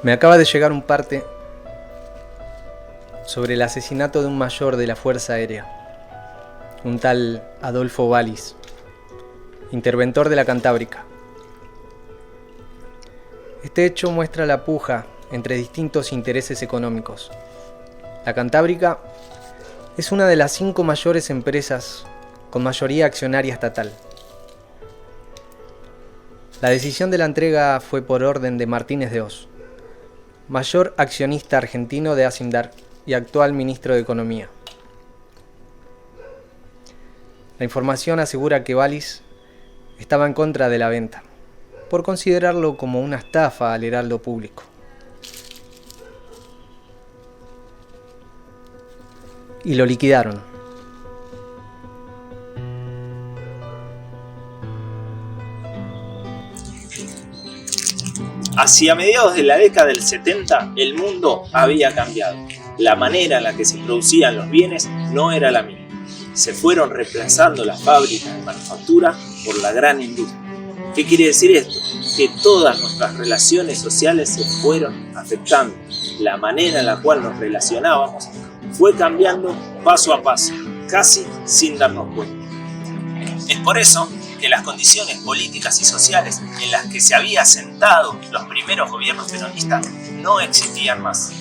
Me acaba de llegar un parte sobre el asesinato de un mayor de la Fuerza Aérea, un tal Adolfo Valis, interventor de la Cantábrica. Este hecho muestra la puja entre distintos intereses económicos. La Cantábrica es una de las 5 mayores empresas con mayoría accionaria estatal. La decisión de la entrega fue por orden de Martínez de Hoz, mayor accionista argentino de Acindar y actual ministro de Economía. La información asegura que Valis estaba en contra de la venta, por considerarlo como una estafa al heraldo público. Y lo liquidaron. Hacia mediados de la década del 70, el mundo había cambiado. La manera en la que se producían los bienes no era la misma. Se fueron reemplazando las fábricas de manufactura por la gran industria. ¿Qué quiere decir esto? Que todas nuestras relaciones sociales se fueron afectando. La manera en la cual nos relacionábamos fue cambiando paso a paso, casi sin darnos cuenta. Es por eso que las condiciones políticas y sociales en las que se había asentado los primeros gobiernos peronistas no existían más.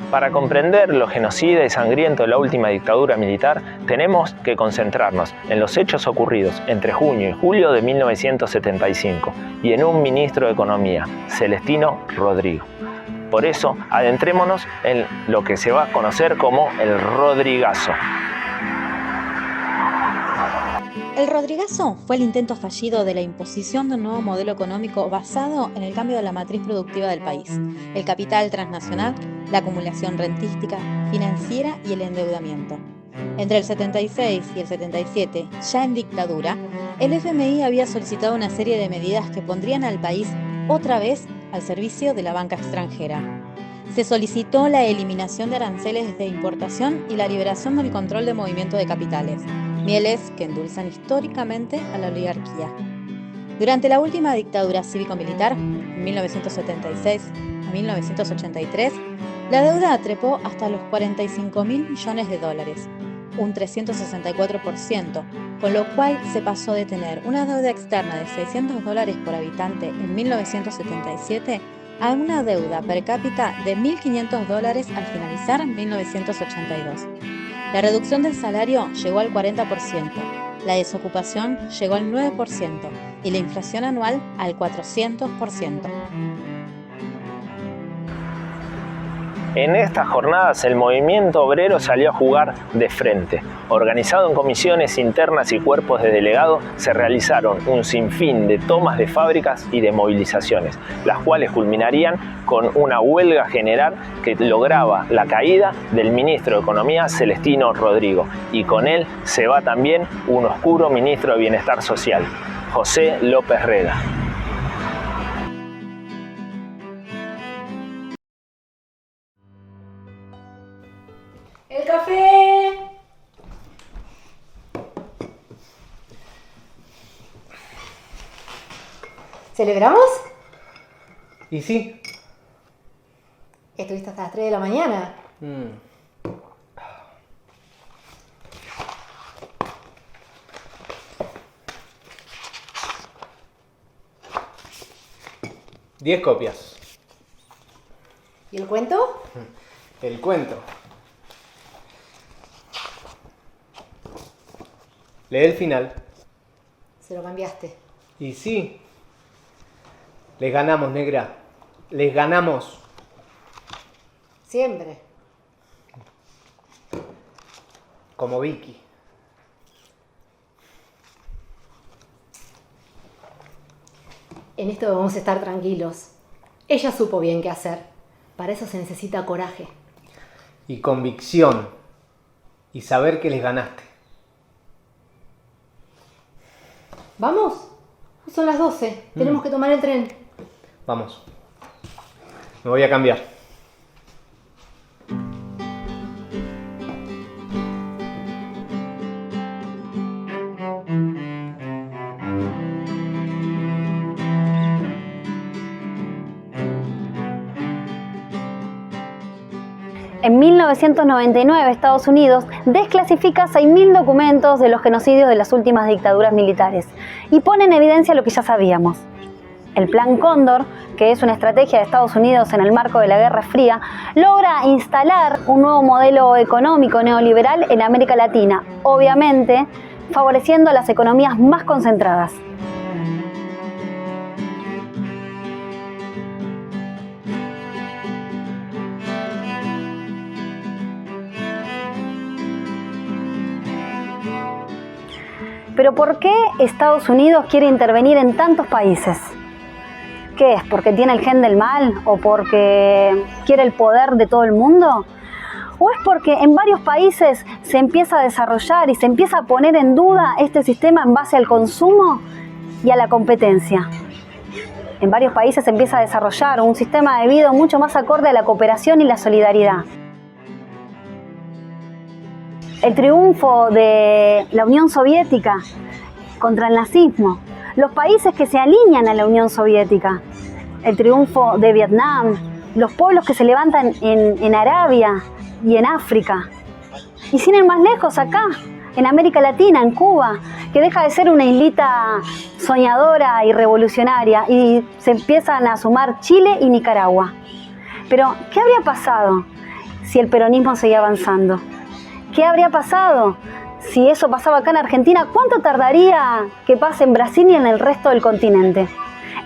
Para comprender lo genocida y sangriento de la última dictadura militar, tenemos que concentrarnos en los hechos ocurridos entre junio y julio de 1975 y en un ministro de Economía, Celestino Rodrigo. Por eso, adentrémonos en lo que se va a conocer como el Rodrigazo. El Rodrigazo fue el intento fallido de la imposición de un nuevo modelo económico basado en el cambio de la matriz productiva del país, el capital transnacional, la acumulación rentística, financiera y el endeudamiento. Entre el 76 y el 77, ya en dictadura, el FMI había solicitado una serie de medidas que pondrían al país otra vez al servicio de la banca extranjera. Se solicitó la eliminación de aranceles de importación y la liberación del control de movimiento de capitales, mieles que endulzan históricamente a la oligarquía. Durante la última dictadura cívico-militar, 1976 a 1983, la deuda trepó hasta los 45.000 millones de dólares, un 364%, con lo cual se pasó de tener una deuda externa de $600 por habitante en 1977 a una deuda per cápita de $1.500 al finalizar 1982. La reducción del salario llegó al 40%, la desocupación llegó al 9% y la inflación anual al 400%. En estas jornadas el movimiento obrero salió a jugar de frente. Organizado en comisiones internas y cuerpos de delegados, se realizaron un sinfín de tomas de fábricas y de movilizaciones, las cuales culminarían con una huelga general que lograba la caída del ministro de Economía, Celestino Rodrigo, y con él se va también un oscuro ministro de Bienestar Social, José López Rega. ¡El café! ¿Celebramos? ¿Y sí? Estuviste hasta las 3 de la mañana. 10 copias. ¿Y el cuento? El cuento. Lee el final. Se lo cambiaste. Y sí. Les ganamos, negra. Les ganamos. Siempre. como Vicky. En esto debemos estar tranquilos. Ella supo bien qué hacer. Para eso se necesita coraje. Y convicción. Y saber que les ganaste. ¿Vamos? Son las 12. Tenemos que tomar el tren. Vamos. Me voy a cambiar. En 1999, Estados Unidos desclasifica 6.000 documentos de los genocidios de las últimas dictaduras militares y pone en evidencia lo que ya sabíamos. El Plan Cóndor, que es una estrategia de Estados Unidos en el marco de la Guerra Fría, logra instalar un nuevo modelo económico neoliberal en América Latina, obviamente favoreciendo a las economías más concentradas. Pero ¿por qué Estados Unidos quiere intervenir en tantos países? ¿Qué es? ¿Porque tiene el gen del mal? ¿O porque quiere el poder de todo el mundo? ¿O es porque en varios países se empieza a desarrollar y se empieza a poner en duda este sistema en base al consumo y a la competencia? En varios países se empieza a desarrollar un sistema de vida mucho más acorde a la cooperación y la solidaridad. El triunfo de la Unión Soviética contra el nazismo, los países que se alinean a la Unión Soviética, el triunfo de Vietnam, los pueblos que se levantan en Arabia y en África. Y sin ir más lejos, acá, en América Latina, en Cuba, que deja de ser una islita soñadora y revolucionaria y se empiezan a sumar Chile y Nicaragua. Pero, ¿qué habría pasado si el peronismo seguía avanzando? ¿Qué habría pasado si eso pasaba acá en Argentina? ¿Cuánto tardaría que pase en Brasil y en el resto del continente?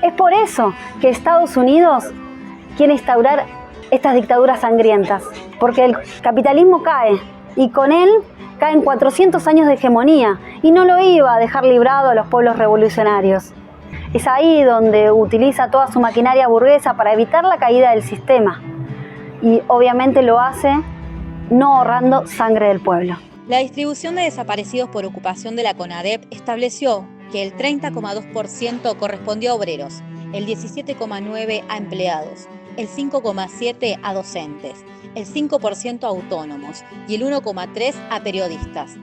Es por eso que Estados Unidos quiere instaurar estas dictaduras sangrientas, porque el capitalismo cae y con él caen 400 años de hegemonía y no lo iba a dejar librado a los pueblos revolucionarios. Es ahí donde utiliza toda su maquinaria burguesa para evitar la caída del sistema y obviamente lo hace no ahorrando sangre del pueblo. La distribución de desaparecidos por ocupación de la CONADEP estableció que el 30,2% correspondió a obreros, el 17,9% a empleados, el 5,7% a docentes, el 5% a autónomos y el 1,3% a periodistas.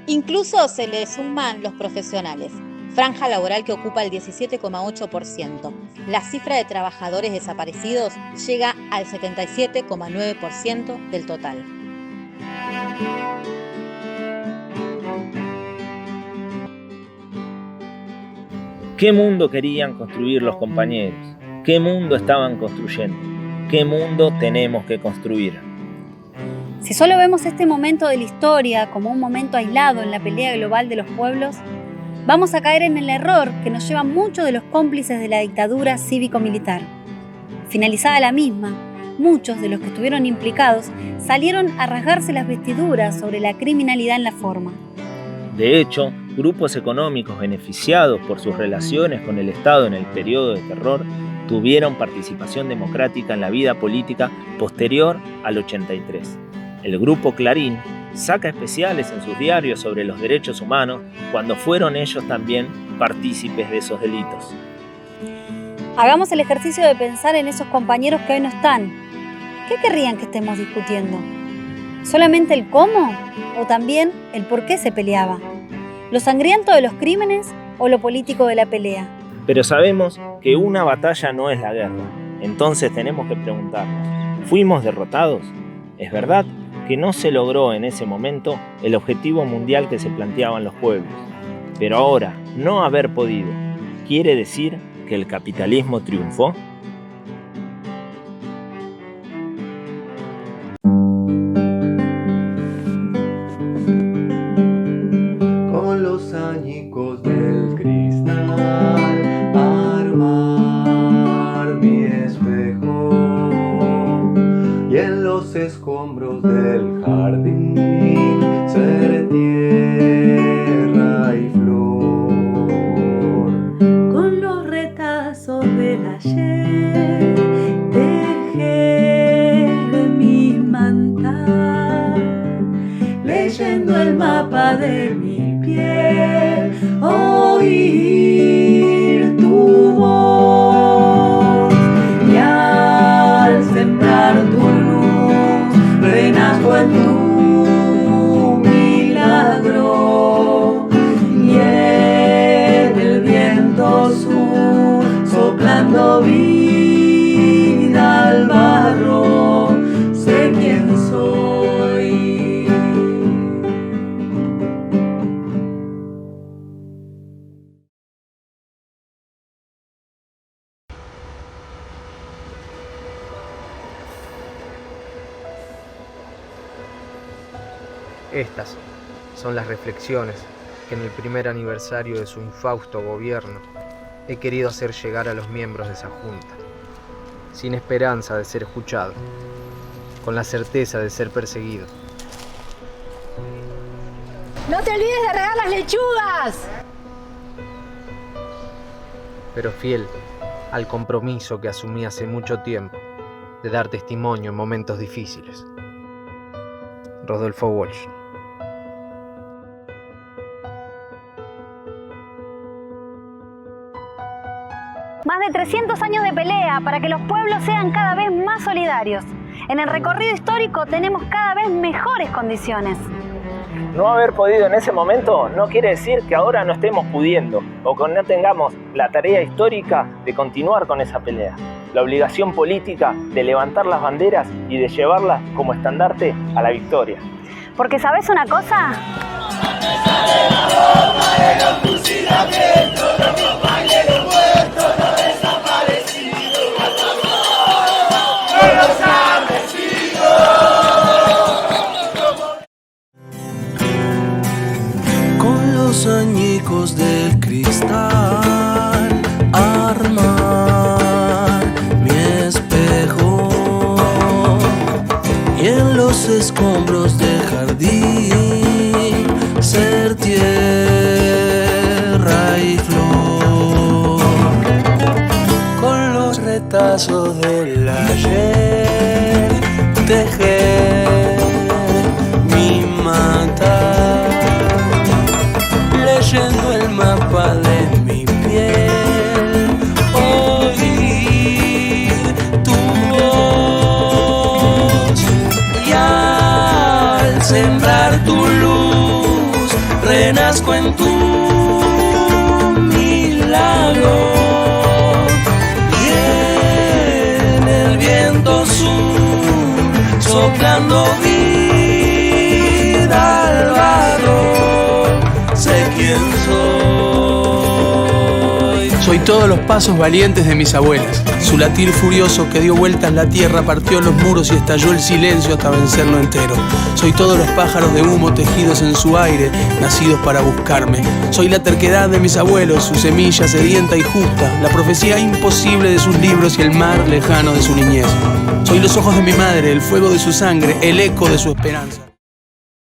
Incluso se le suman los profesionales, franja laboral que ocupa el 17,8%. La cifra de trabajadores desaparecidos llega al 77,9% del total. ¿Qué mundo querían construir los compañeros? ¿Qué mundo estaban construyendo? ¿Qué mundo tenemos que construir? Si solo vemos este momento de la historia como un momento aislado en la pelea global de los pueblos, vamos a caer en el error que nos lleva muchos de los cómplices de la dictadura cívico-militar. Finalizada la misma, muchos de los que estuvieron implicados salieron a rasgarse las vestiduras sobre la criminalidad en la forma. De hecho, grupos económicos beneficiados por sus relaciones con el Estado en el periodo de terror tuvieron participación democrática en la vida política posterior al 83. El grupo Clarín saca especiales en sus diarios sobre los derechos humanos cuando fueron ellos también partícipes de esos delitos. Hagamos el ejercicio de pensar en esos compañeros que hoy no están. ¿Qué querrían que estemos discutiendo? ¿Solamente el cómo o también el por qué se peleaba? ¿Lo sangriento de los crímenes o lo político de la pelea? Pero sabemos que una batalla no es la guerra. Entonces tenemos que preguntarnos, ¿fuimos derrotados? ¿Es verdad que no se logró en ese momento el objetivo mundial que se planteaban los pueblos? Pero ahora, no haber podido, ¿quiere decir que el capitalismo triunfó? Con los añicos del cristal armar mi espejo y en los escombros del jardín ser mapa de mi piel, oír tu voz, y al sembrar tu luz, renazco en tu milagro, y en el viento sur, soplando vida al barro, sé quién soy. Estas son las reflexiones que en el primer aniversario de su infausto gobierno he querido hacer llegar a los miembros de esa junta, sin esperanza de ser escuchado, con la certeza de ser perseguido. ¡No te olvides de regar las lechugas! Pero fiel al compromiso que asumí hace mucho tiempo de dar testimonio en momentos difíciles. Rodolfo Walsh. Más de 300 años de pelea para que los pueblos sean cada vez más solidarios. En el recorrido histórico tenemos cada vez mejores condiciones. No haber podido en ese momento no quiere decir que ahora no estemos pudiendo o que no tengamos la tarea histórica de continuar con esa pelea. La obligación política de levantar las banderas y de llevarlas como estandarte a la victoria. Porque ¿sabes una cosa? Con los añicos del cristal, armar mi espejo, y en los escombros del jardín ser tierra y flor. Con los retazos del ayer tejer mi mata, leyendo el mapa de mi piel, oír tu voz, y al sembrar tu luz, renazco en tu milagro, y en el viento sur, soplando vida al barro, sé quién soy. Soy todos los pasos valientes de mis abuelas. Su latir furioso que dio vueltas la tierra, partió los muros y estalló el silencio hasta vencerlo entero. Soy todos los pájaros de humo tejidos en su aire, nacidos para buscarme. Soy la terquedad de mis abuelos, su semilla sedienta y justa, la profecía imposible de sus libros y el mar lejano de su niñez. Soy los ojos de mi madre, el fuego de su sangre, el eco de su esperanza.